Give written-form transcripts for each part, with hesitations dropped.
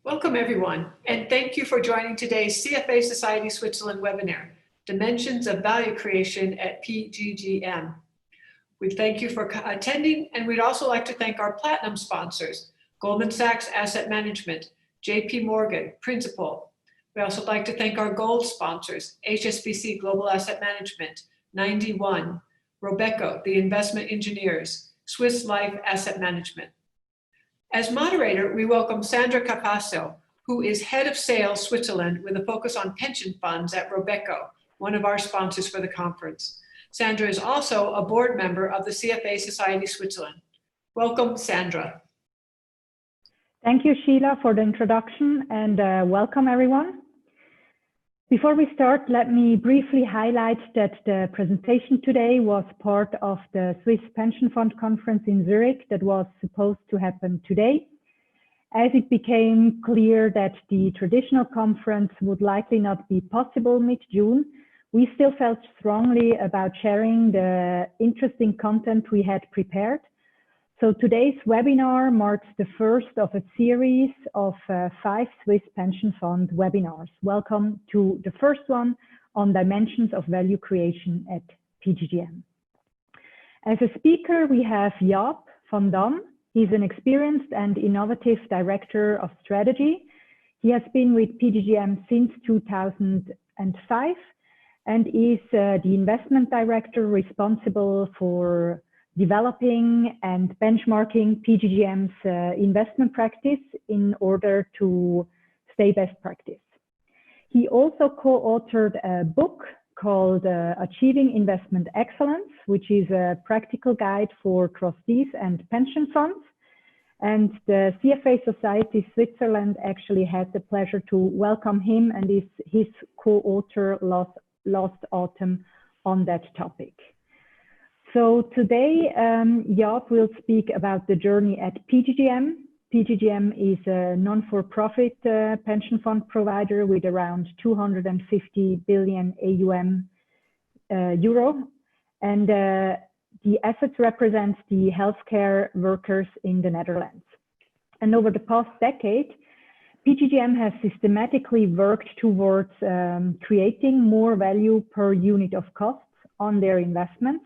Welcome everyone, and thank you for joining today's CFA Society Switzerland webinar, Dimensions of Value Creation at PGGM. We thank you for attending, and we'd also like to thank our platinum sponsors, Goldman Sachs Asset Management, JP Morgan, Principal. We also like to thank our gold sponsors, HSBC Global Asset Management, 91, Robeco, the Investment Engineers, Swiss Life Asset Management. As moderator, we welcome Sandra Cafazzo, who is Head of Sales Switzerland with a focus on pension funds at Robeco, one of our sponsors for the conference. Sandra is also a board member of the CFA Society Switzerland. Welcome, Sandra. Thank you, Sheila, for the introduction, and welcome everyone. Before we start, let me briefly highlight that the presentation today was part of the Swiss Pension Fund Conference in Zurich that was supposed to happen today. As it became clear that the traditional conference would likely not be possible mid-June, we still felt strongly about sharing the interesting content we had prepared. So today's webinar marks the first of a series of 5 Swiss pension fund webinars. Welcome to the first one on dimensions of value creation at PGGM. As a speaker, we have Jaap van Dam. He's an experienced and innovative director of strategy. He has been with PGGM since 2005 and is the investment director responsible for developing and benchmarking PGGM's investment practice in order to stay best practice. He also co-authored a book called Achieving Investment Excellence, which is a practical guide for trustees and pension funds. And the CFA Society Switzerland actually had the pleasure to welcome him and is his co-author last autumn on that topic. So today, Jaap will speak about the journey at PGGM. PGGM is a non-for-profit pension fund provider with around 250 billion AUM euro. And the assets represent the healthcare workers in the Netherlands. And over the past decade, PGGM has systematically worked towards creating more value per unit of costs on their investments.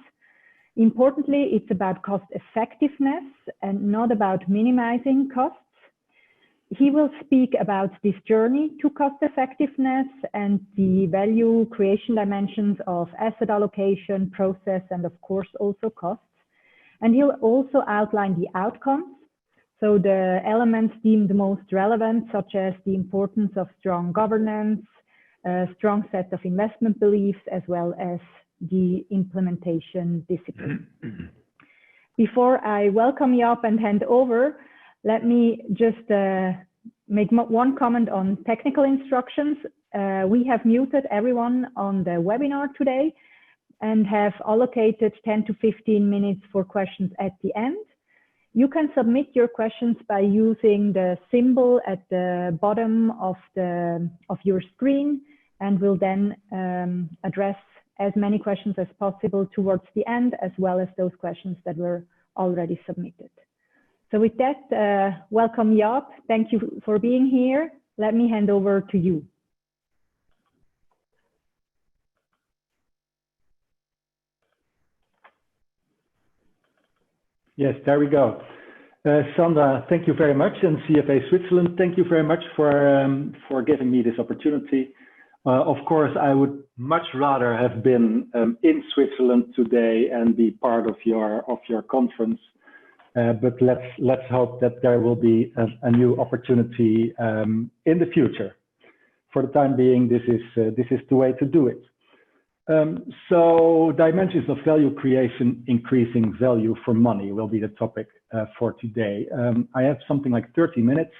Importantly, it's about cost effectiveness and not about minimizing costs. He will speak about this journey to cost effectiveness and the value creation dimensions of asset allocation, process, and of course also costs. And he'll also outline the outcomes. So the elements deemed most relevant, such as the importance of strong governance, a strong set of investment beliefs, as well as the implementation discipline. Before I welcome Jaap and hand over, let me just make one comment on technical instructions. We have muted everyone on the webinar today and have allocated 10 to 15 minutes for questions at the end. You can submit your questions by using the symbol at the bottom of your screen, and we'll then address as many questions as possible towards the end, as well as those questions that were already submitted. So with that, welcome Jaap. Thank you for being here. Let me hand over to you. Yes, there we go. Sandra, thank you very much. And CFA Switzerland, thank you very much for giving me this opportunity. Of course, I would much rather have been in Switzerland today and be part of your conference. But let's hope that there will be a new opportunity in the future. For the time being, this is the way to do it. So dimensions of value creation, increasing value for money will be the topic for today. I have something like 30 minutes.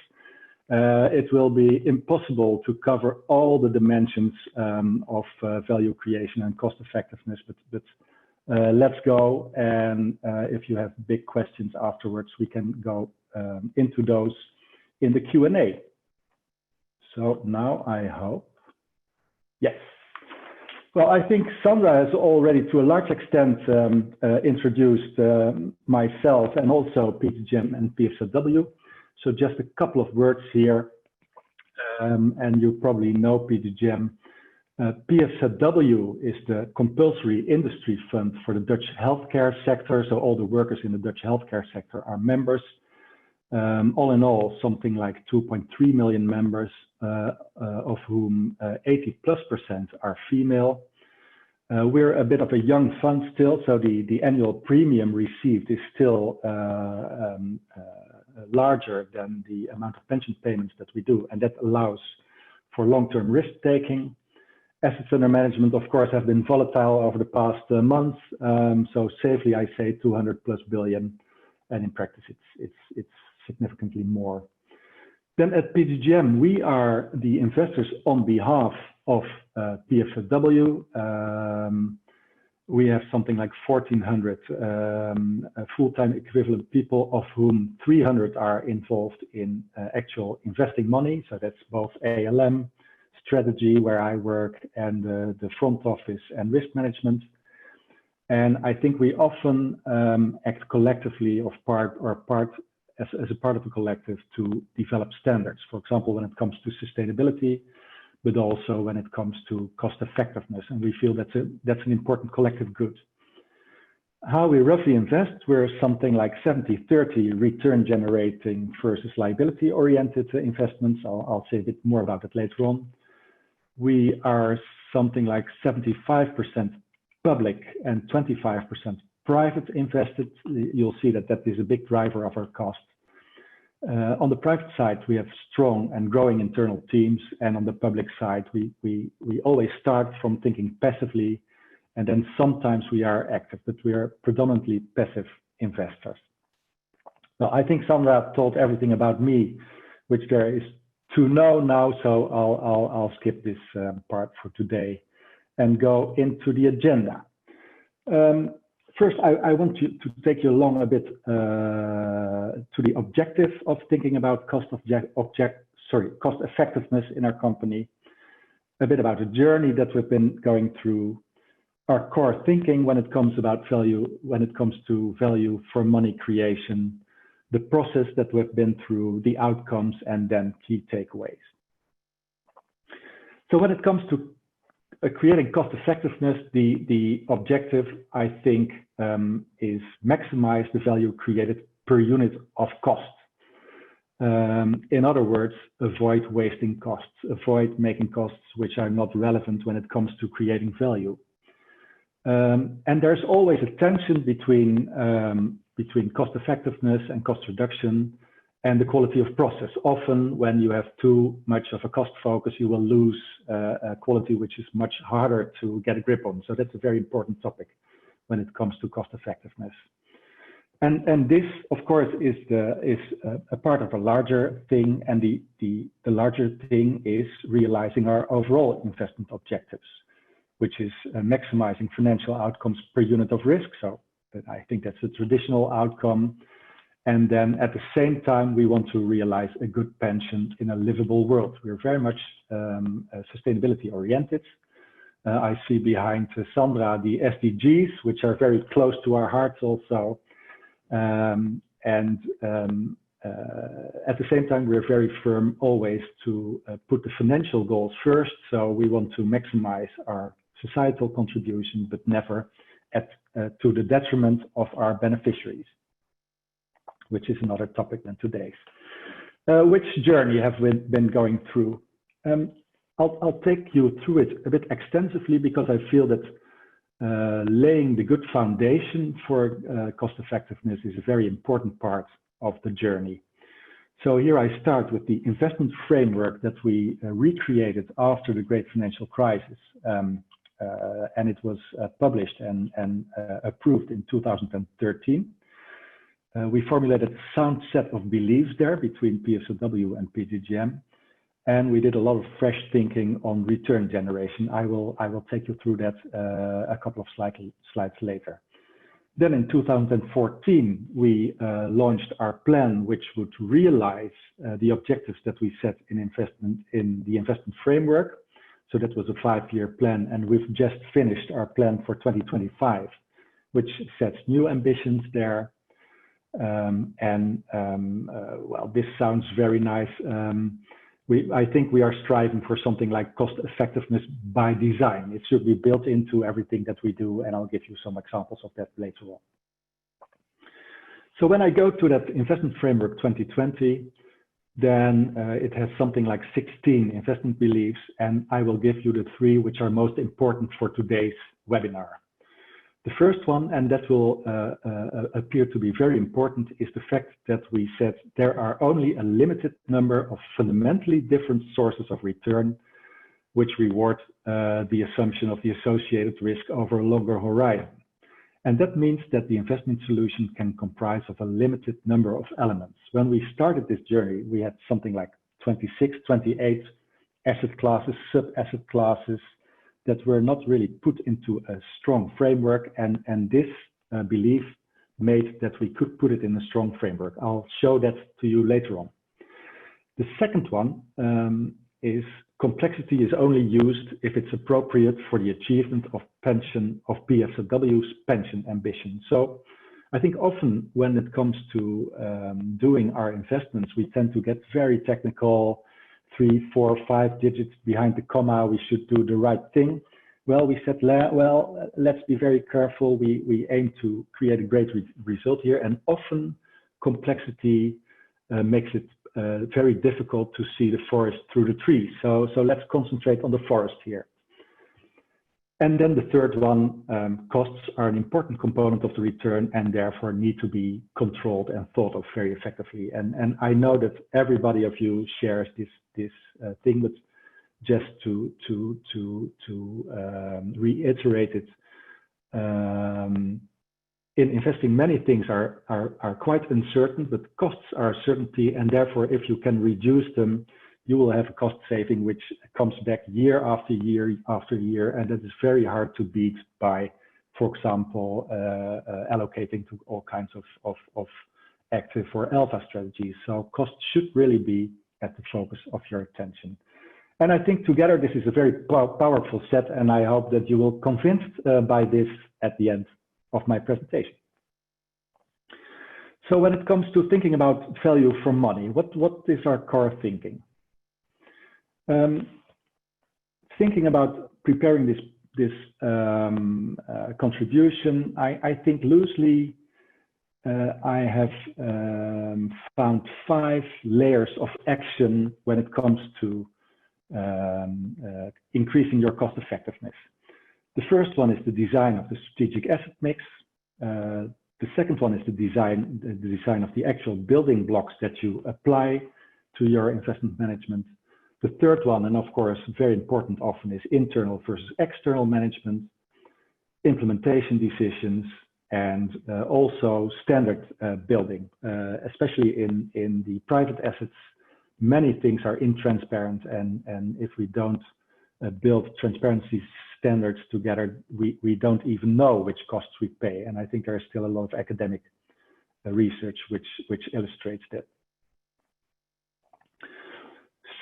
It will be impossible to cover all the dimensions of value creation and cost effectiveness, but let's go. And if you have big questions afterwards, we can go into those in the Q&A. So now I hope, yes. Well, I think Sandra has already, to a large extent, introduced myself and also PGGM and PFZW. So just a couple of words here. and you probably know PGGM. PSZW is the compulsory industry fund for the Dutch healthcare sector. So all the workers in the Dutch healthcare sector are members. All in all, something like 2.3 million members, of whom 80+% are female. We're a bit of a young fund still, so the annual premium received is still larger than the amount of pension payments that we do, and that allows for long-term risk-taking. Assets under management, of course, have been volatile over the past months, so safely I say 200+ billion, and in practice it's significantly more. Then at PGGM, we are the investors on behalf of PFW. We have something like 1,400 full-time equivalent people, of whom 300 are involved in actual investing money. So that's both ALM, strategy, where I work, and the front office and risk management. And I think we often act collectively as a part of a collective to develop standards. For example, when it comes to sustainability, but also when it comes to cost effectiveness. And we feel that's an important collective good. How we roughly invest, we're something like 70-30 return generating versus liability oriented investments. I'll say a bit more about it later on. We are something like 75% public and 25% private invested. You'll see that is a big driver of our cost. On the private side, we have strong and growing internal teams, and on the public side, we always start from thinking passively, and then sometimes we are active, but we are predominantly passive investors. Well, I think Sandra told everything about me, which there is to know now, so I'll skip this part for today and go into the agenda. First, I want to take you along a bit to the objective of thinking about cost effectiveness in our company, a bit about the journey that we've been going through, our core thinking when it comes to value for money creation, the process that we've been through, the outcomes, and then key takeaways. So when it comes to creating cost effectiveness, the objective, I think, is maximize the value created per unit of cost. In other words, avoid wasting costs, avoid making costs which are not relevant when it comes to creating value. And there's always a tension between cost effectiveness and cost reduction and the quality of process. Often when you have too much of a cost focus, you will lose quality, which is much harder to get a grip on. So that's a very important topic when it comes to cost effectiveness. And this, of course, is a part of a larger thing, and the larger thing is realizing our overall investment objectives, which is maximizing financial outcomes per unit of risk. So I think that's a traditional outcome. And then at the same time, we want to realize a good pension in a livable world. We're very much sustainability oriented. I see behind Sandra the SDGs, which are very close to our hearts also. At the same time, we're very firm always to put the financial goals first. So we want to maximize our societal contribution, but never to the detriment of our beneficiaries, which is another topic than today's. Which journey have we been going through? I'll take you through it a bit extensively because I feel that laying the good foundation for cost effectiveness is a very important part of the journey. So here I start with the investment framework that we recreated after the great financial crisis. And it was published and approved in 2013. We formulated a sound set of beliefs there between PSZW and PGGM, and we did a lot of fresh thinking on return generation. I will take you through that a couple of slides later. Then in 2014, we launched our plan, which would realize the objectives that we set in the investment framework. So that was a 5-year plan, and we've just finished our plan for 2025, which sets new ambitions there. Well, this sounds very nice. I think we are striving for something like cost effectiveness by design. It should be built into everything that we do, and I'll give you some examples of that later on. So when I go to that investment framework 2020, then it has something like 16 investment beliefs, and I will give you the 3 which are most important for today's webinar. The first one, and that will appear to be very important, is the fact that we said there are only a limited number of fundamentally different sources of return which reward the assumption of the associated risk over a longer horizon. And that means that the investment solution can comprise of a limited number of elements. When we started this journey, we had something like 26, 28 asset classes, sub-asset classes, that were not really put into a strong framework, and this belief made that we could put it in a strong framework. I'll show that to you later on. The second one is complexity is only used if it's appropriate for the achievement of PSW's pension ambition. So I think often when it comes to doing our investments, we tend to get very technical, 3, 4, 5 digits behind the comma, we should do the right thing. Well, we said, well, let's be very careful. We aim to create a great result here, and often complexity makes it very difficult to see the forest through the trees. So let's concentrate on the forest here. And then the third one, costs are an important component of the return and therefore need to be controlled and thought of very effectively. And I know that everybody of you shares this thing, but just to reiterate it, in investing, many things are quite uncertain, but costs are a certainty, and therefore if you can reduce them, you will have a cost saving which comes back year after year after year, and that is very hard to beat by, for example, allocating to all kinds of active or alpha strategies. So costs should really be at the focus of your attention. And I think together this is a very powerful set, and I hope that you will be convinced by this at the end of my presentation. So when it comes to thinking about value for money, what is our core thinking? Thinking about preparing this contribution, I think loosely I have found 5 layers of action when it comes to increasing your cost effectiveness. The first one is the design of the strategic asset mix. The second one is the design of the actual building blocks that you apply to your investment management. The third one, and of course very important often, is internal versus external management, implementation decisions, and also standard building, especially in the private assets. Many things are intransparent, and if we don't build transparency standards together, we don't even know which costs we pay. And I think there is still a lot of academic research which illustrates that.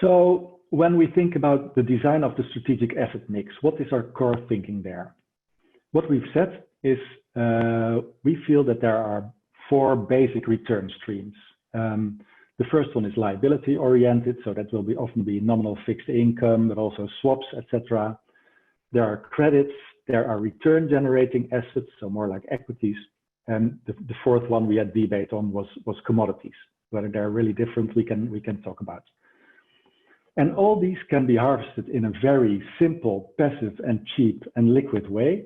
So when we think about the design of the strategic asset mix, what is our core thinking there? What we've said is we feel that there are 4 basic return streams. The first one is liability oriented, so that will often be nominal fixed income, but also swaps, etc. There are credits, there are return generating assets, so more like equities. And the fourth one we had debate on was commodities. Whether they're really different, we can talk about. And all these can be harvested in a very simple, passive and cheap and liquid way.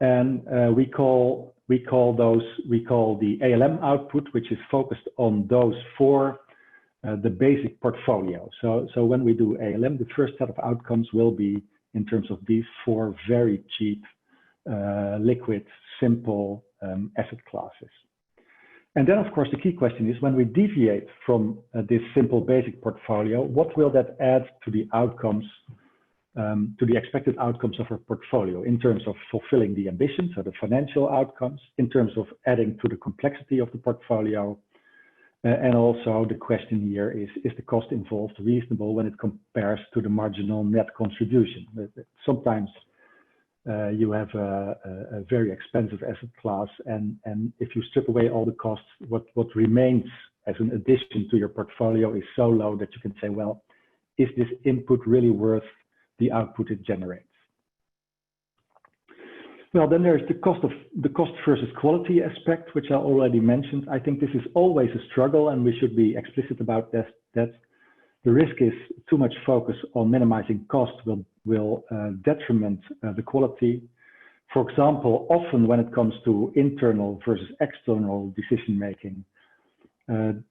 And we call the ALM output, which is focused on those 4, the basic portfolio. So when we do ALM, the first set of outcomes will be in terms of these 4 very cheap, liquid, simple asset classes. And then, of course, the key question is when we deviate from this simple basic portfolio, what will that add to the outcomes, to the expected outcomes of our portfolio in terms of fulfilling the ambitions, so the financial outcomes, in terms of adding to the complexity of the portfolio. And also the question here is the cost involved reasonable when it compares to the marginal net contribution? Sometimes you have a very expensive asset class, and if you strip away all the costs, what remains as an addition to your portfolio is so low that you can say, well, is this input really worth the output it generates? Well, then there's the cost versus quality aspect, which I already mentioned. I think this is always a struggle, and we should be explicit about this, that the risk is too much focus on minimizing cost will detriment the quality. For example, often when it comes to internal versus external decision making,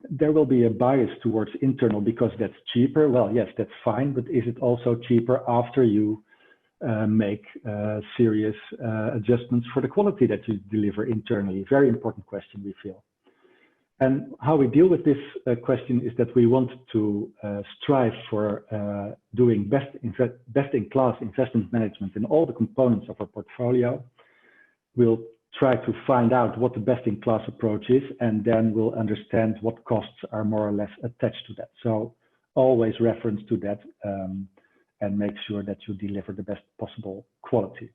there will be a bias towards internal because that's cheaper. Well, yes, that's fine, but is it also cheaper after you make serious adjustments for the quality that you deliver internally? Very important question, we feel. And how we deal with this question is that we want to strive for doing best-in-class investment management in all the components of our portfolio. We'll try to find out what the best-in-class approach is, and then we'll understand what costs are more or less attached to that. So always reference to that and make sure that you deliver the best possible quality.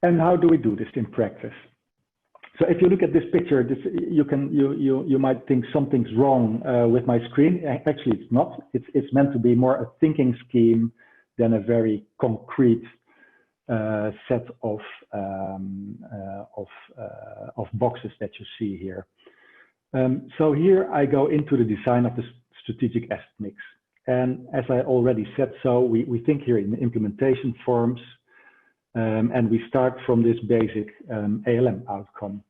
And how do we do this in practice? So if you look at this picture, you might think something's wrong with my screen. Actually, it's not. It's meant to be more a thinking scheme than a very concrete set of boxes that you see here. So here I go into the design of the strategic asset mix. And as I already said, so we think here in implementation forms, and we start from this basic ALM outcome.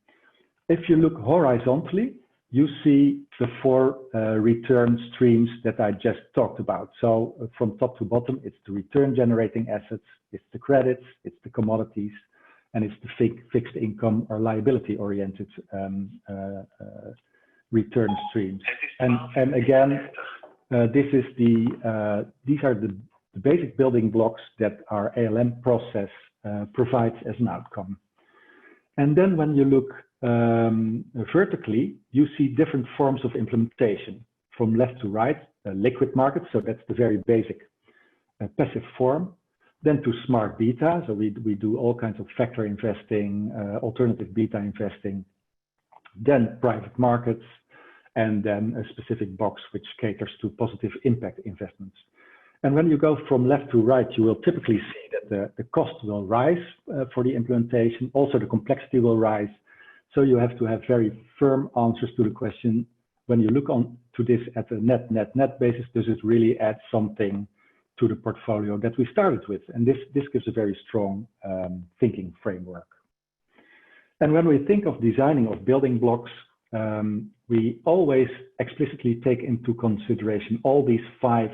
If you look horizontally, you see the four return streams that I just talked about. So from top to bottom, it's the return generating assets, it's the credits, it's the commodities, and it's the fixed income or liability oriented return streams. And again, these are the basic building blocks that our ALM process provides as an outcome. And then when you look vertically, you see different forms of implementation from left to right, liquid markets, so that's the very basic passive form, then to smart beta, so we do all kinds of factor investing, alternative beta investing, then private markets, and then a specific box which caters to positive impact investments. And when you go from left to right, you will typically see that the cost will rise for the implementation. Also, the complexity will rise. So you have to have very firm answers to the question, when you look on to this at a net basis, does it really add something to the portfolio that we started with? And this gives a very strong thinking framework. And when we think of designing of building blocks, we always explicitly take into consideration all these five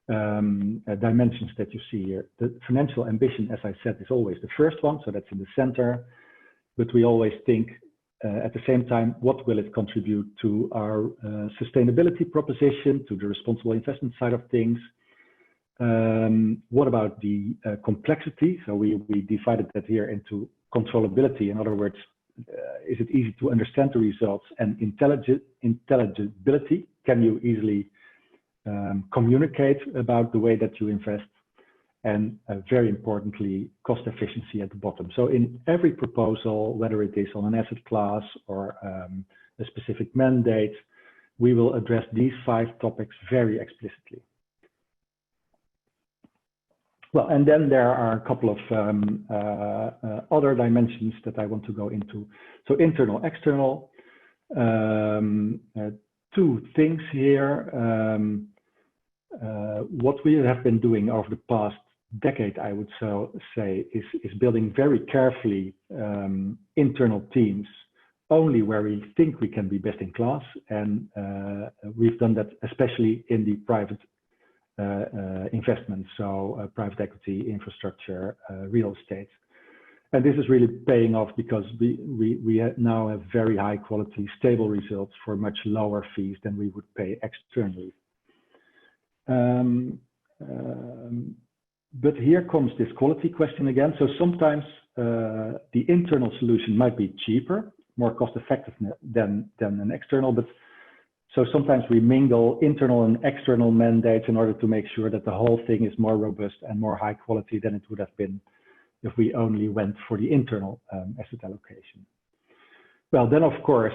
dimensions that you see here. The financial ambition, as I said, is always the first one, so that's in the center. But we always think at the same time, what will it contribute to our sustainability proposition, to the responsible investment side of things? What about the complexity? So we divided that here into controllability. In other words, is it easy to understand the results? And intelligibility, can you easily communicate about the way that you invest? And very importantly, cost efficiency at the bottom. So in every proposal, whether it is on an asset class or a specific mandate, we will address these five topics very explicitly. Well, and then there are a couple of other dimensions that I want to go into. So internal, external, two things here. What we have been doing over the past decade, I would say, is building very carefully internal teams only where we think we can be best in class. And we've done that especially in the private investments, so private equity, infrastructure, real estate. And this is really paying off because we now have very high quality, stable results for much lower fees than we would pay externally. But here comes this quality question again. So sometimes the internal solution might be cheaper, more cost effective than an external, but so sometimes we mingle internal and external mandates in order to make sure that the whole thing is more robust and more high quality than it would have been if we only went for the internal asset allocation. Well, then of course,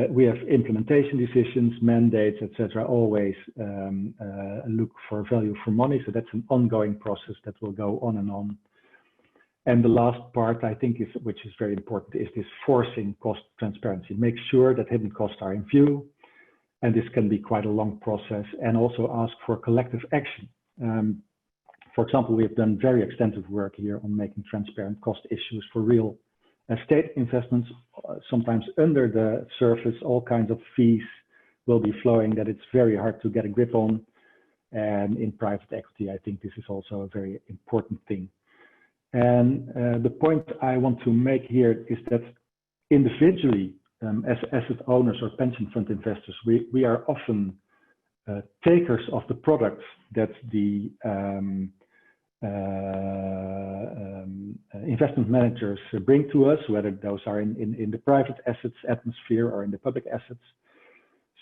we have implementation decisions, mandates, etc. Always look for value for money. So that's an ongoing process that will go on and on. And the last part, I think, which is very important, is this forcing cost transparency. Make sure that hidden costs are in view. And this can be quite a long process, and also ask for collective action. For example, we have done very extensive work here on making transparent cost issues for real estate investments. Sometimes under the surface, all kinds of fees will be flowing that it's very hard to get a grip on. And in private equity, I think this is also a very important thing. And the point I want to make here is that individually, as asset owners or pension fund investors, we are often takers of the products that the investment managers bring to us, whether those are in the private assets atmosphere or in the public assets.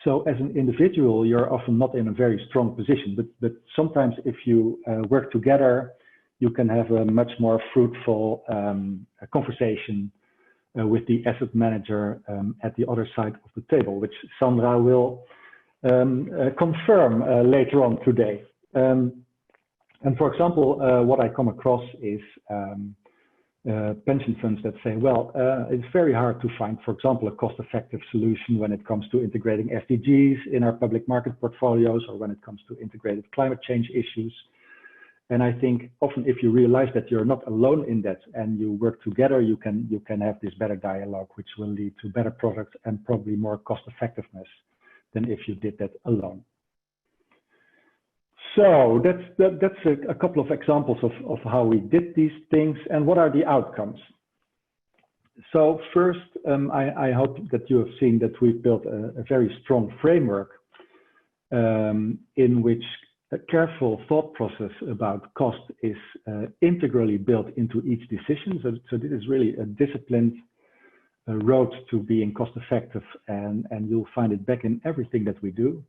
So as an individual, you're often not in a very strong position, but sometimes if you work together, you can have a much more fruitful conversation with the asset manager at the other side of the table, which Sandra will confirm later on today. And for example, what I come across is pension funds that say, well, it's very hard to find, for example, a cost-effective solution when it comes to integrating SDGs in our public market portfolios, or when it comes to integrated climate change issues. And I think often if you realize that you're not alone in that and you work together, you can have this better dialogue, which will lead to better products and probably more cost effectiveness than if you did that alone. So that's a couple of examples of how we did these things and what are the outcomes. So first, I hope that you have seen that we've built a very strong framework in which a careful thought process about cost is integrally built into each decision. So this is really a disciplined road to being cost effective, and you'll find it back in everything that we do.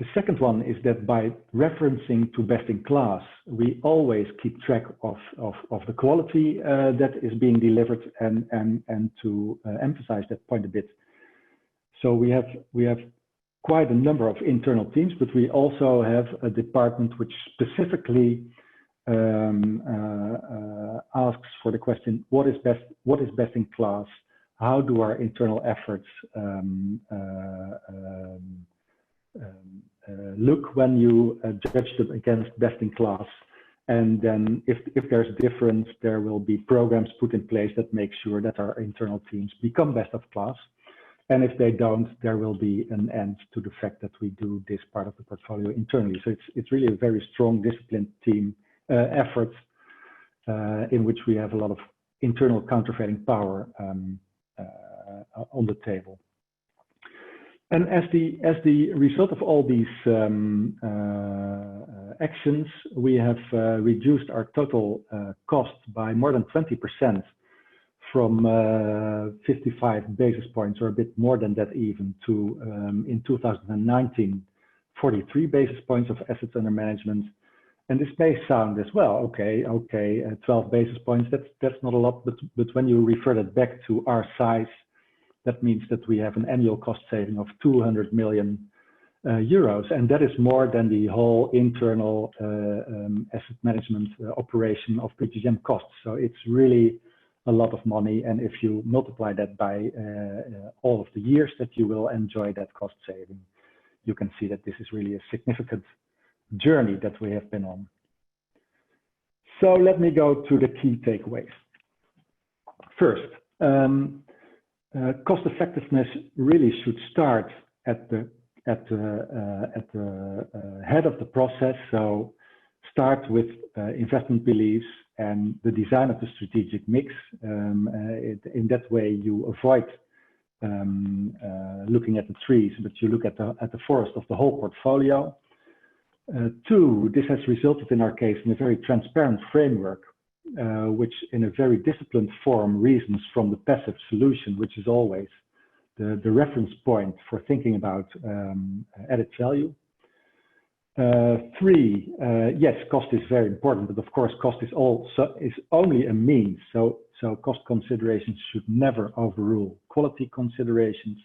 The second one is that by referencing to best in class, we always keep track of the quality that is being delivered, and to emphasize that point a bit. So we have quite a number of internal teams, but we also have a department which specifically asks for the question, what is best in class? How do our internal efforts look when you judge them against best in class? And then if there's a difference, there will be programs put in place that make sure that our internal teams become best of class. And if they don't, there will be an end to the fact that we do this part of the portfolio internally. So it's really a very strong disciplined team effort in which we have a lot of internal countervailing power on the table. And as the result of all these actions, we have reduced our total cost by more than 20%, from 55 basis points, or a bit more than that even, to in 2019, 43 basis points of assets under management. And this may sound as well, okay, 12 basis points, that's not a lot, but when you refer that back to our size, that means that we have an annual cost saving of 200 million euros, and that is more than the whole internal asset management operation of PGGM costs. So it's really a lot of money, and if you multiply that by all of the years that you will enjoy that cost saving, you can see that this is really a significant journey that we have been on. So let me go to the key takeaways. First, cost effectiveness really should start at the head of the process. So start with investment beliefs and the design of the strategic mix. In that way, you avoid looking at the trees, but you look at the forest of the whole portfolio. Two, this has resulted in our case in a very transparent framework, which in a very disciplined form reasons from the passive solution, which is always the reference point for thinking about added value. Three, yes, cost is very important, but of course, cost is only a means. So cost considerations should never overrule quality considerations.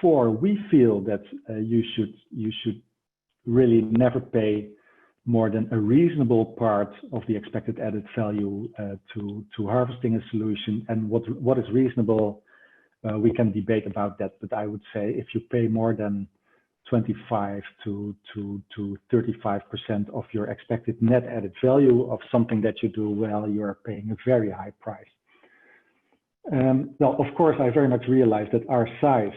Four, we feel that you should really never pay more than a reasonable part of the expected added value to harvesting a solution. And what is reasonable, we can debate about that, but I would say if you pay more than 25 to 35% of your expected net added value of something that you do well, you are paying a very high price. Well, of course, I very much realize that our size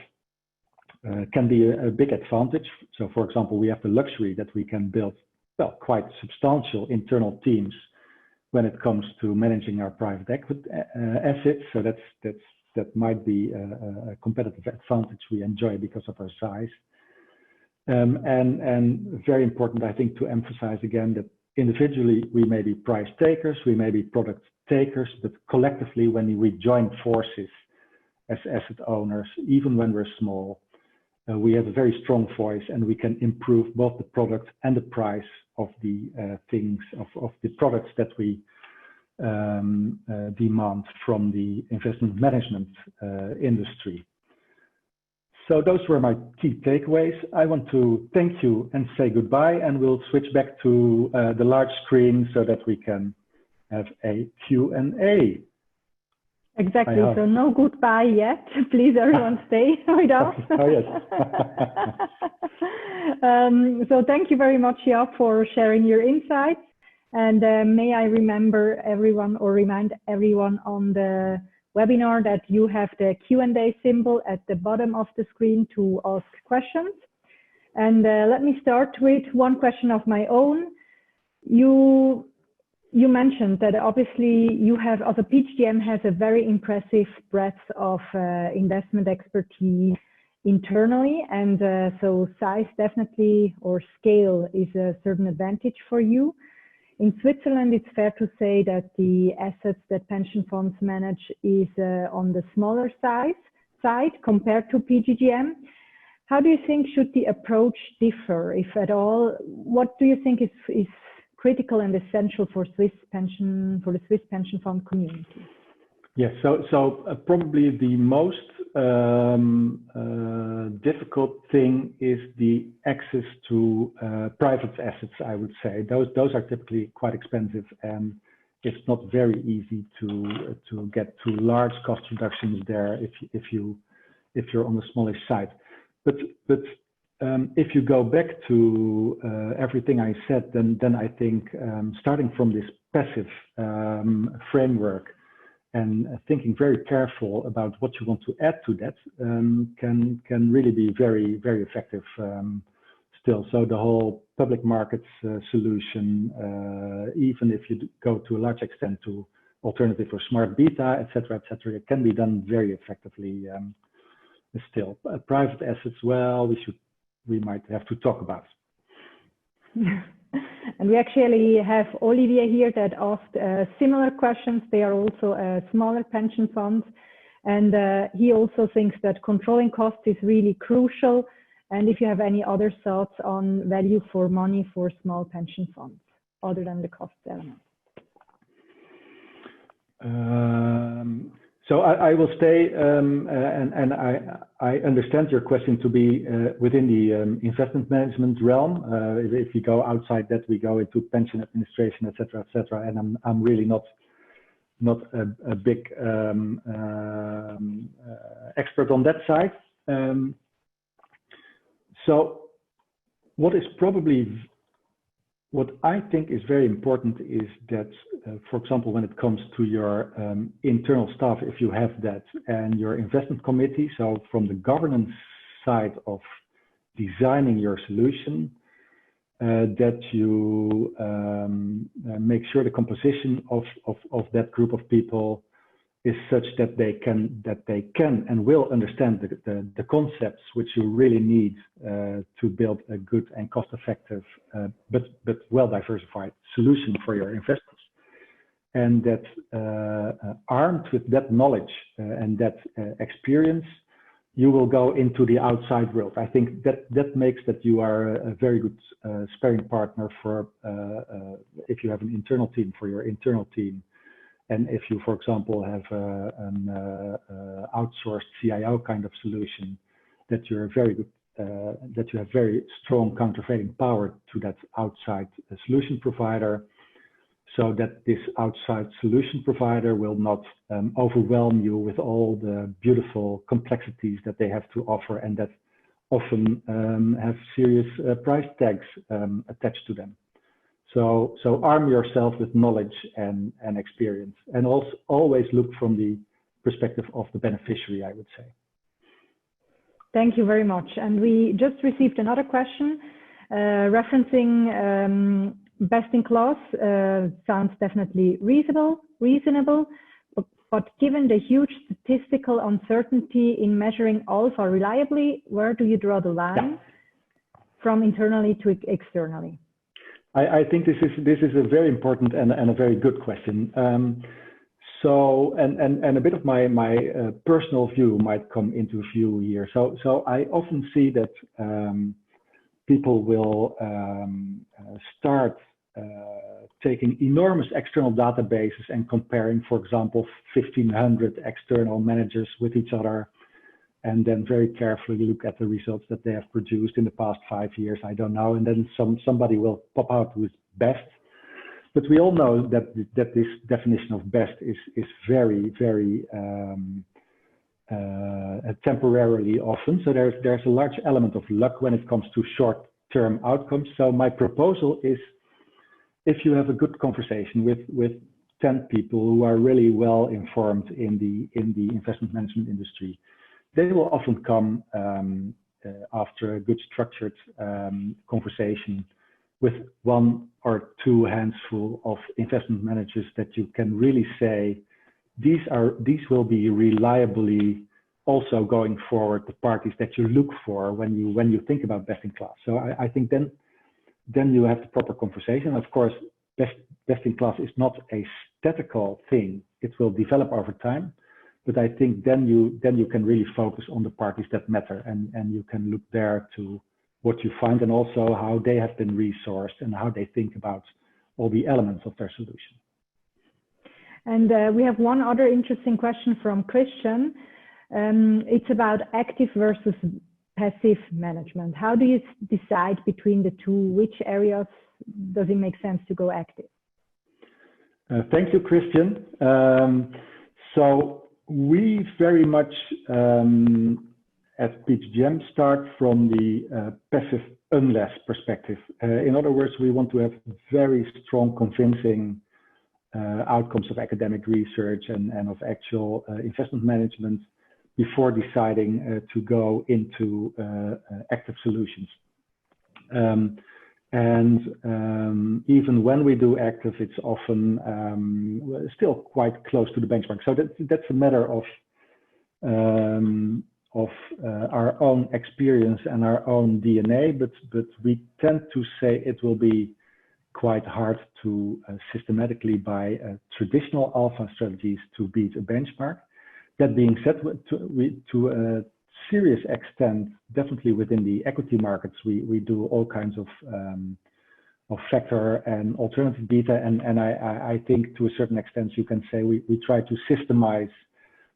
can be a big advantage. So, for example, we have the luxury that we can build, well, quite substantial internal teams when it comes to managing our private equity assets. So that might be a competitive advantage we enjoy because of our size. And very important, I think, to emphasize again that individually we may be price takers, we may be product takers, but collectively when we join forces as asset owners, even when we're small, we have a very strong voice and we can improve both the product and the price of the of the products that we demand from the investment management industry. So those were my key takeaways. I want to thank you and say goodbye, and we'll switch back to the large screen so that we can have a Q&A. Exactly, so no goodbye yet. Please everyone stay with us. Oh, yes. So thank you very much, Jaap, for sharing your insights. And may I remind everyone on the webinar that you have the Q&A symbol at the bottom of the screen to ask questions. And let me start with one question of my own. You mentioned that obviously you have, also PGGM has a very impressive breadth of investment expertise internally, and so size definitely, or scale, is a certain advantage for you. In Switzerland, it's fair to say that the assets that pension funds manage is on the smaller side compared to PGGM. How do you think should the approach differ, if at all? What do you think is critical and essential for the Swiss pension fund community? Yes, so probably the most difficult thing is the access to private assets, I would say. Those are typically quite expensive, and it's not very easy to get to large cost reductions there if you're on the smallish side. But if you go back to everything I said, then I think starting from this passive framework and thinking very careful about what you want to add to that can really be very, very effective still. So the whole public markets solution, even if you go to a large extent to alternative or smart beta, et cetera, it can be done very effectively still. Private assets, well, we might have to talk about. And we actually have Olivier here that asked similar questions. They are also smaller pension funds. And he also thinks that controlling costs is really crucial. And if you have any other thoughts on value for money for small pension funds, other than the cost element. So I will stay, and I understand your question to be within the investment management realm. If we go outside that, we go into pension administration, et cetera, and I'm really not a big expert on that side. So what I think is very important is that, for example, when it comes to your internal staff, if you have that, and your investment committee, so from the governance side of designing your solution, that you make sure the composition of that group of people is such that they can and will understand the concepts which you really need to build a good and cost-effective but well diversified solution for your investors, and that armed with that knowledge and that experience, you will go into the outside world. I think that makes that you are a very good sparring partner for if you have an internal team, for your internal team. And if you, for example, have an outsourced CIO kind of solution, that you're very good, that you have very strong countervailing power to that outside solution provider, so that this outside solution provider will not overwhelm you with all the beautiful complexities that they have to offer, and that often have serious price tags attached to them. So arm yourself with knowledge and experience, and also always look from the perspective of the beneficiary, I would say. Thank you very much. And we just received another question referencing best in class. Sounds definitely reasonable, but given the huge statistical uncertainty in measuring alpha reliably, where do you draw the line from internally to externally? I think this is a very important and a very good question. So a bit of my personal view might come into view here. So I often see that people will start taking enormous external databases and comparing, for example, 1,500 external managers with each other, and then very carefully look at the results that they have produced in the past 5 years. I don't know, and then somebody will pop out with best. But we all know that this definition of best is very temporarily often. So there's a large element of luck when it comes to short-term outcomes. So my proposal is, if you have a good conversation with 10 people who are really well informed in the investment management industry, they will often come after a good structured conversation with 1 or 2 handful of investment managers that you can really say, these will be reliably also going forward the parties that you look for when you think about best in class. So I think then you have the proper conversation. Of course, best in class is not a statical thing. It will develop over time. But I think then you can really focus on the parties that matter, and you can look there to what you find, and also how they have been resourced and how they think about all the elements of their solution. And we have one other interesting question from Christian. It's about active versus passive management. How do you decide between the two? Which areas does it make sense to go active? Thank you, Christian. So we very much at PGGM start from the passive unless perspective. In other words, we want to have very strong, convincing outcomes of academic research and of actual investment management before deciding to go into active solutions. Even when we do active, it's often still quite close to the benchmark. So that's a matter of our own experience and our own DNA, but we tend to say it will be quite hard to systematically buy traditional alpha strategies to beat a benchmark. That being said, to a serious extent, definitely within the equity markets, we do all kinds of factor and alternative beta, and I think to a certain extent you can say we try to systemize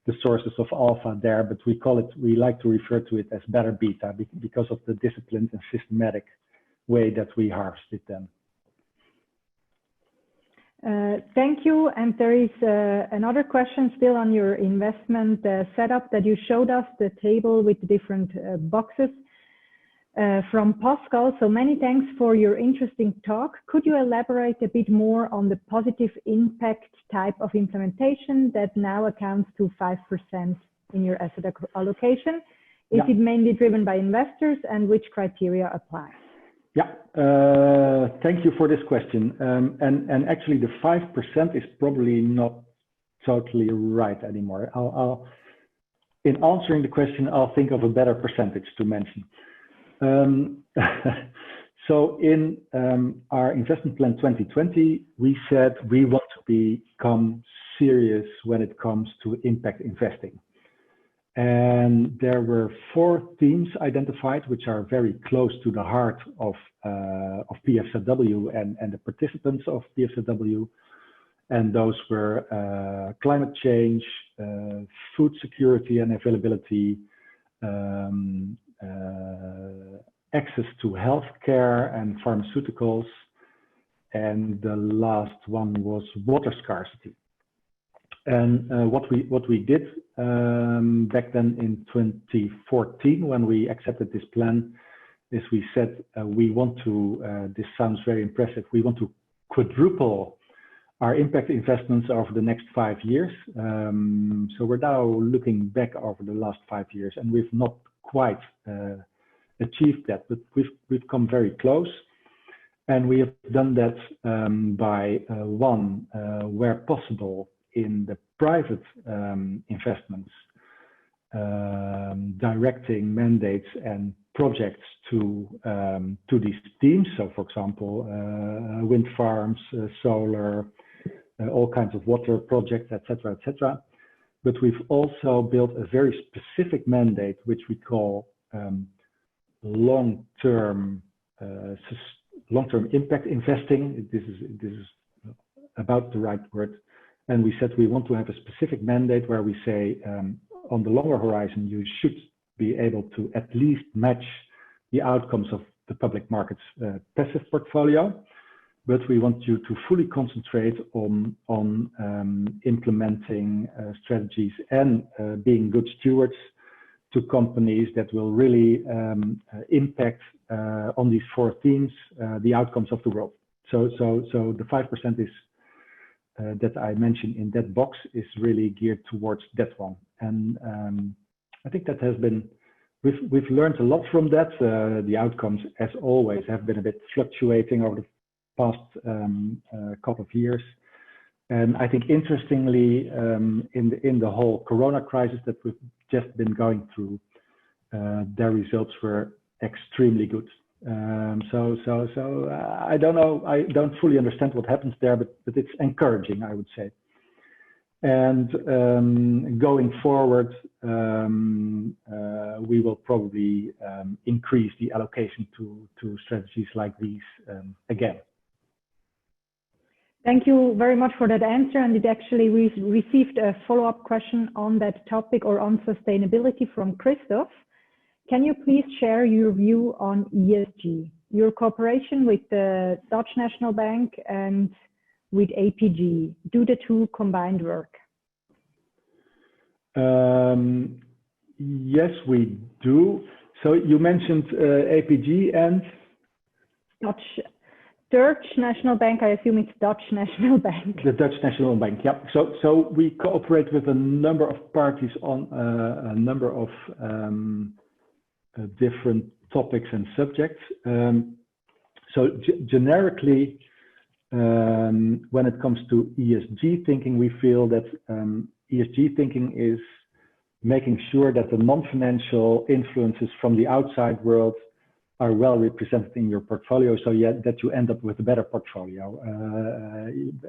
the sources of alpha there, but we like to refer to it as better beta because of the disciplined and systematic way that we harvested them. Thank you. And there is another question still on your investment setup that you showed us, the table with the different boxes from Pascal. So many thanks for your interesting talk. Could you elaborate a bit more on the positive impact type of implementation that now accounts to 5% in your asset allocation? Is it mainly driven by investors, and which criteria apply? Yeah, thank you for this question. And actually the 5% is probably not totally right anymore. In answering the question, I'll think of a better percentage to mention. So in our investment plan 2020, we said we want to become serious when it comes to impact investing. And there were 4 themes identified, which are very close to the heart of PFZW and the participants of PFZW. And those were climate change, food security and availability, access to healthcare and pharmaceuticals, and the last one was water scarcity. And what we did back then in 2014, when we accepted this plan, is we said we want to. This sounds very impressive. We want to quadruple our impact investments over the next 5 years. So we're now looking back over the last 5 years, and we've not quite achieved that, but we've come very close. And we have done that by one, where possible, in the private investments, directing mandates and projects to these teams. So, for example, wind farms, solar, all kinds of water projects, etc., etc. But we've also built a very specific mandate, which we call long-term impact investing. This is about the right word. And we said we want to have a specific mandate where we say on the longer horizon, you should be able to at least match the outcomes of the public markets passive portfolio. But we want you to fully concentrate on implementing strategies and being good stewards to companies that will really impact on these 4 themes, the outcomes of the world. So the 5% is that I mentioned in that box is really geared towards that one. And I think that has been, we've learned a lot from that. The outcomes, as always, have been a bit fluctuating over the past couple of years. And I think interestingly, in the whole Corona crisis that we've just been going through, their results were extremely good. So I don't know, I don't fully understand what happens there, but it's encouraging, I would say. And going forward, we will probably increase the allocation to strategies like these again. Thank you very much for that answer. And it actually, we received a follow-up question on that topic or on sustainability from Christoph. Can you please share your view on ESG, your cooperation with the Dutch National Bank and with APG? Do the two combined work? Yes, we do. So you mentioned APG and? Dutch National Bank, I assume it's Dutch National Bank. The Dutch National Bank, yeah. So we cooperate with a number of parties on a number of different topics and subjects. So generically, when it comes to ESG thinking, we feel that ESG thinking is making sure that the non-financial influences from the outside world are well represented in your portfolio, so that you end up with a better portfolio,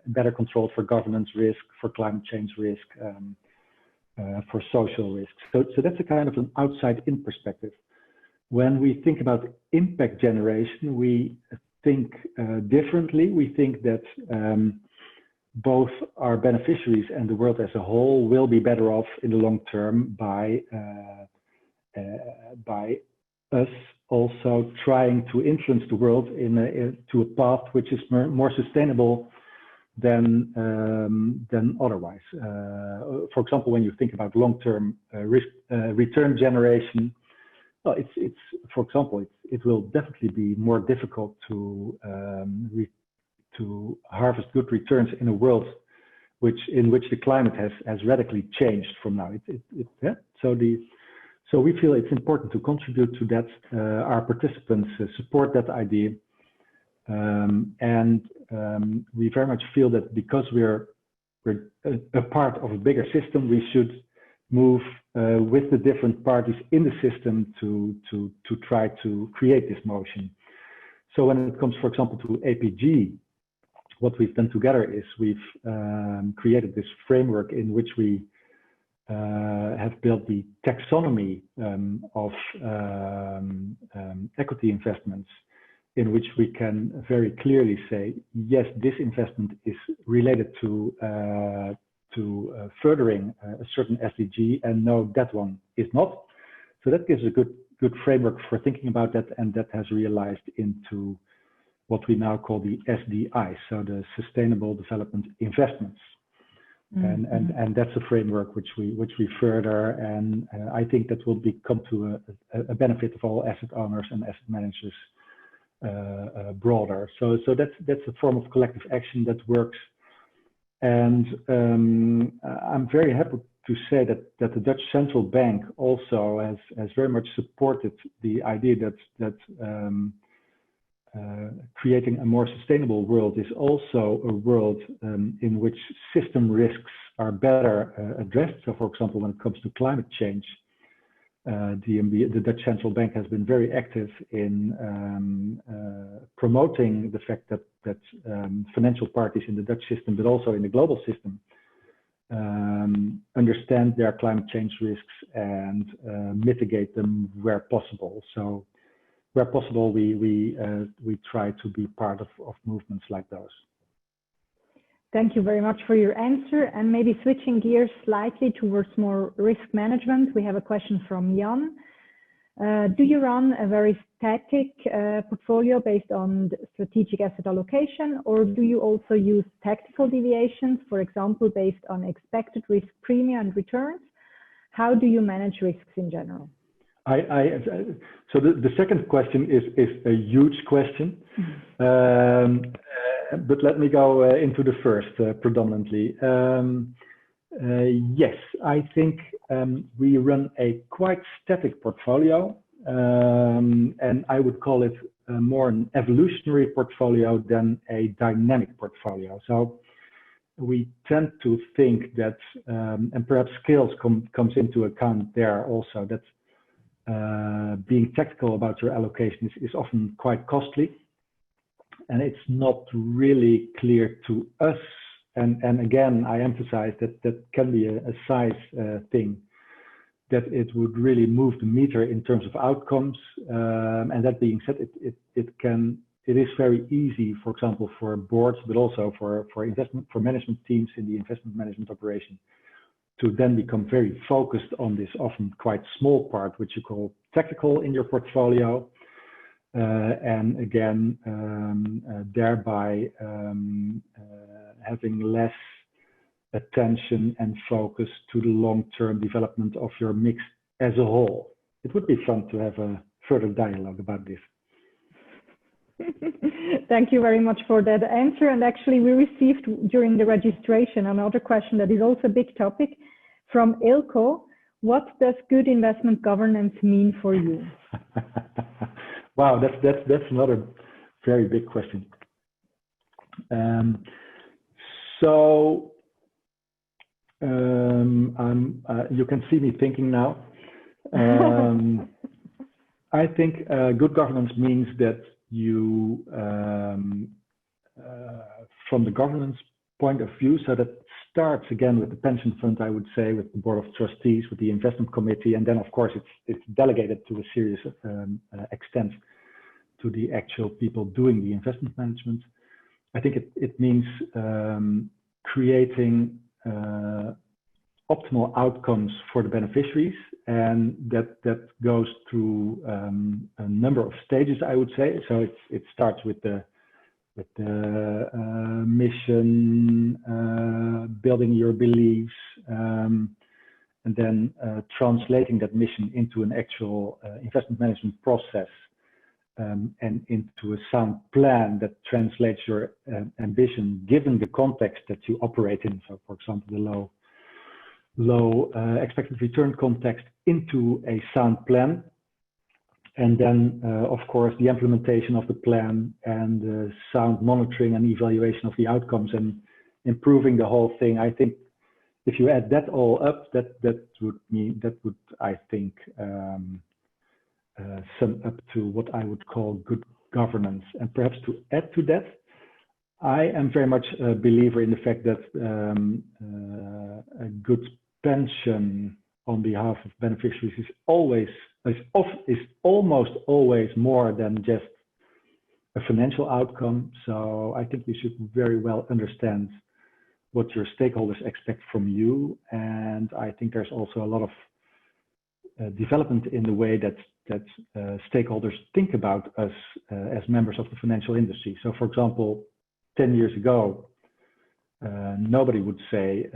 better control for governance risk, for climate change risk, for social risk. So that's a kind of an outside-in perspective. When we think about impact generation, we think differently. We think that both our beneficiaries and the world as a whole will be better off in the long term by us also trying to influence the world to a path which is more sustainable than otherwise. For example, when you think about long-term return generation, well, it's for example, it will definitely be more difficult to harvest good returns in a world in which the climate has radically changed from now. So we feel it's important to contribute to that. Our participants support that idea, and we very much feel that because we're a part of a bigger system, we should move with the different parties in the system to try to create this motion. So when it comes, for example, to APG, what we've done together is we've created this framework in which we have built the taxonomy of equity investments, in which we can very clearly say, yes, this investment is related to furthering a certain SDG, and no, that one is not. So that gives a good framework for thinking about that, and that has realized into what we now call the SDI, so the Sustainable Development Investments. And that's a framework which we further, and I think that will become to a benefit of all asset owners and asset managers broader. So that's a form of collective action that works, and I'm very happy to say that the Dutch Central Bank also has very much supported the idea that creating a more sustainable world is also a world in which system risks are better addressed. So, for example, when it comes to climate change, the Dutch Central Bank has been very active in promoting the fact that financial parties in the Dutch system, but also in the global system, understand their climate change risks and mitigate them where possible. So where possible, we try to be part of movements like those. Thank you very much for your answer. And maybe switching gears slightly towards more risk management, we have a question from Jan. Do you run a very static portfolio based on strategic asset allocation, or do you also use tactical deviations, for example, based on expected risk premia and returns? How do you manage risks in general? So the second question is a huge question, but let me go into the first predominantly. Yes, I think we run a quite static portfolio, and I would call it more an evolutionary portfolio than a dynamic portfolio. So we tend to think that, and perhaps skills comes into account there also, that being tactical about your allocation is often quite costly, and it's not really clear to us. And again, I emphasize that can be a size thing, that it would really move the meter in terms of outcomes. And that being said, it is very easy, for example, for boards, but also for management teams in the investment management operation, to then become very focused on this often quite small part, which you call tactical in your portfolio. And again, thereby having less attention and focus to the long-term development of your mix as a whole. It would be fun to have a further dialogue about this. Thank you very much for that answer. And actually, we received during the registration another question that is also a big topic from Ilko. What does good investment governance mean for you? Wow, that's another very big question. You can see me thinking now. I think good governance means that you, from the governance point of view, so that starts again with the pension fund, I would say, with the board of trustees, with the investment committee, and then of course it's delegated to a serious extent to the actual people doing the investment management. I think it means creating optimal outcomes for the beneficiaries, and that goes through a number of stages, I would say. So it starts with the mission, building your beliefs, and then translating that mission into an actual investment management process, and into a sound plan that translates your ambition given the context that you operate in. So, for example, the low expected return context, into a sound plan. And then, of course, the implementation of the plan and the sound monitoring and evaluation of the outcomes and improving the whole thing. I think if you add that all up, that would I think sum up to what I would call good governance. And perhaps to add to that, I am very much a believer in the fact that a good pension on behalf of beneficiaries is almost always more than just a financial outcome. So I think we should very well understand what your stakeholders expect from you. And I think there's also a lot of development in the way that stakeholders think about us as members of the financial industry. So for example, 10 years ago, nobody would say,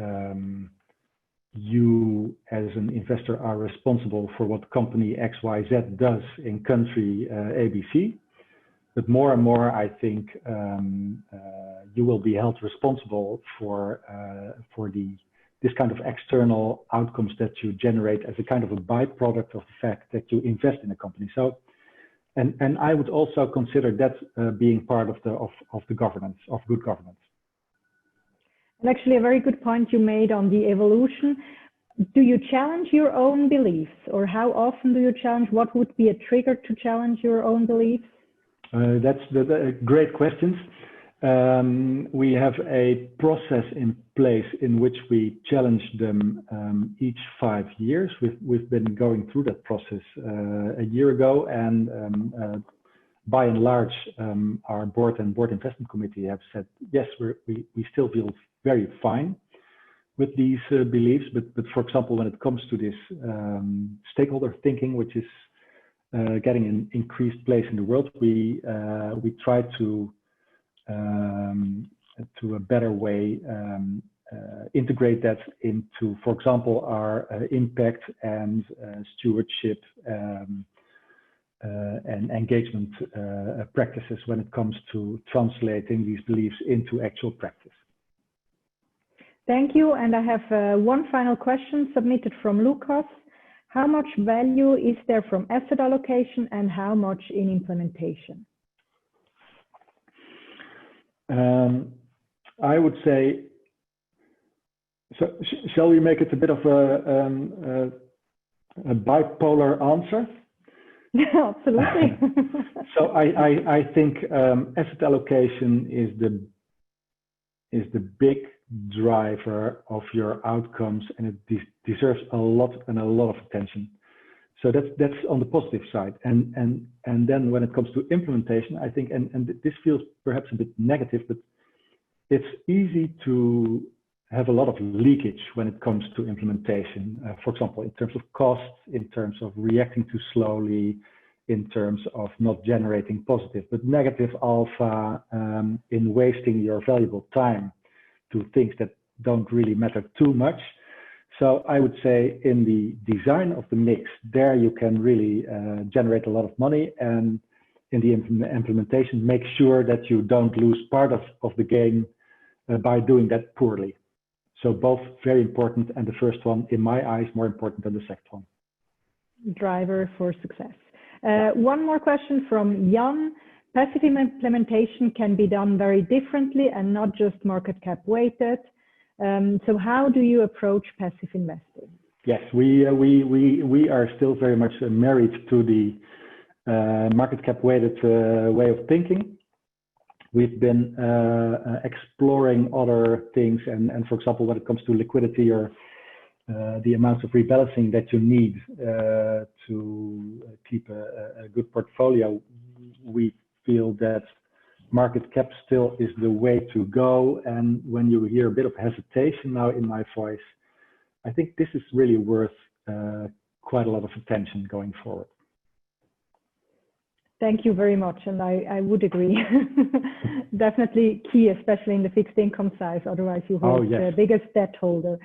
you as an investor are responsible for what company XYZ does in country ABC. But more and more, I think you will be held responsible for this kind of external outcomes that you generate as a kind of a byproduct of the fact that you invest in a company. So, and I would also consider that being part of the governance, of good governance. And actually, a very good point you made on the evolution. Do you challenge your own beliefs, or how often do you challenge? What would be a trigger to challenge your own beliefs? That's great questions. We have a process in place in which we challenge them each 5 years. We've been going through that process a year ago, and by and large, our board and board investment committee have said, yes, we still feel very fine with these beliefs. But for example, when it comes to this stakeholder thinking, which is getting an increased place in the world, we try to a better way integrate that into, for example, our impact and stewardship and engagement practices when it comes to translating these beliefs into actual practice. Thank you. And I have one final question submitted from Lucas. How much value is there from asset allocation and how much in implementation? I would say, so shall we make it a bit of a bipolar answer? Absolutely. So I think asset allocation is the big driver of your outcomes, and it deserves a lot of attention. So that's on the positive side. And then when it comes to implementation, I think, and this feels perhaps a bit negative, but it's easy to have a lot of leakage when it comes to implementation. For example, in terms of costs, in terms of reacting too slowly, in terms of not generating positive but negative alpha, in wasting your valuable time to things that don't really matter too much. So I would say in the design of the mix, there you can really generate a lot of money, and in the implementation, make sure that you don't lose part of the game by doing that poorly. So both very important, and the first one, in my eyes, more important than the second one. Driver for success. One more question from Jan. Passive implementation can be done very differently and not just market cap weighted. So how do you approach passive investing? Yes, we are still very much married to the market cap weighted way of thinking. We've been exploring other things, and for example, when it comes to liquidity or the amounts of rebalancing that you need to keep a good portfolio, we feel that market cap still is the way to go. And when you hear a bit of hesitation now in my voice, I think this is really worth quite a lot of attention going forward. Thank you very much, and I would agree. Definitely key, especially in the fixed income side, otherwise you hold the biggest debt holder.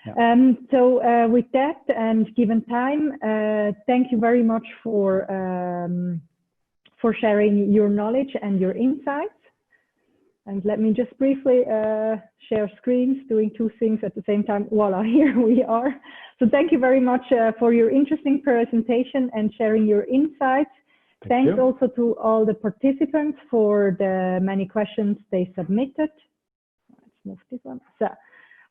Yeah. So with that, and given time, thank you very much for sharing your knowledge and your insights. And let me just briefly share screens, doing two things at the same time. Voila, here we are. So thank you very much for your interesting presentation and sharing your insights. Thanks also to all the participants for the many questions they submitted. Let's move this one. So,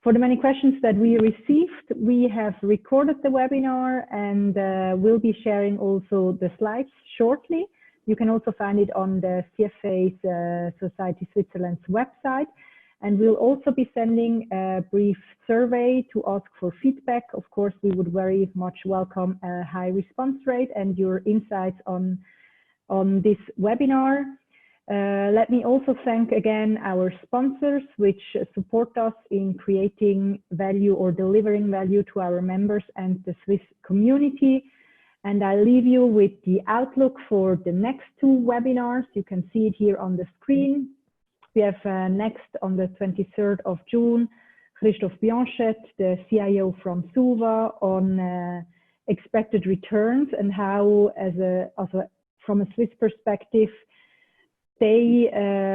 for the many questions that we received, we have recorded the webinar, and we'll be sharing also the slides shortly. You can also find it on the CFA's Society Switzerland's website. And we'll also be sending a brief survey to ask for feedback. Of course, we would very much welcome a high response rate and your insights on this webinar. Let me also thank again our sponsors, which support us in creating value or delivering value to our members and the Swiss community. And I leave you with the outlook for the next 2 webinars. You can see it here on the screen. We have next on the 23rd of June, Christophe Bianchette, the CIO from Suva, on expected returns and how, from a Swiss perspective, they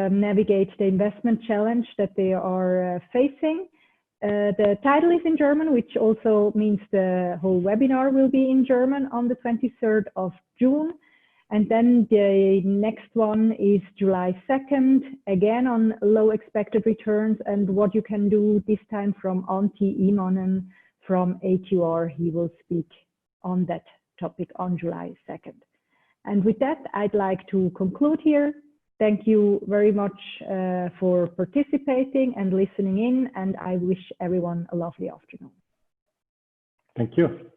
navigate the investment challenge that they are facing. The title is in German, which also means the whole webinar will be in German on the 23rd of June. And then the next one is July 2nd, again on low expected returns and what you can do this time from Antti Imanen from AQR. He will speak on that topic on July 2nd. And with that, I'd like to conclude here. Thank you very much for participating and listening in, and I wish everyone a lovely afternoon. Thank you.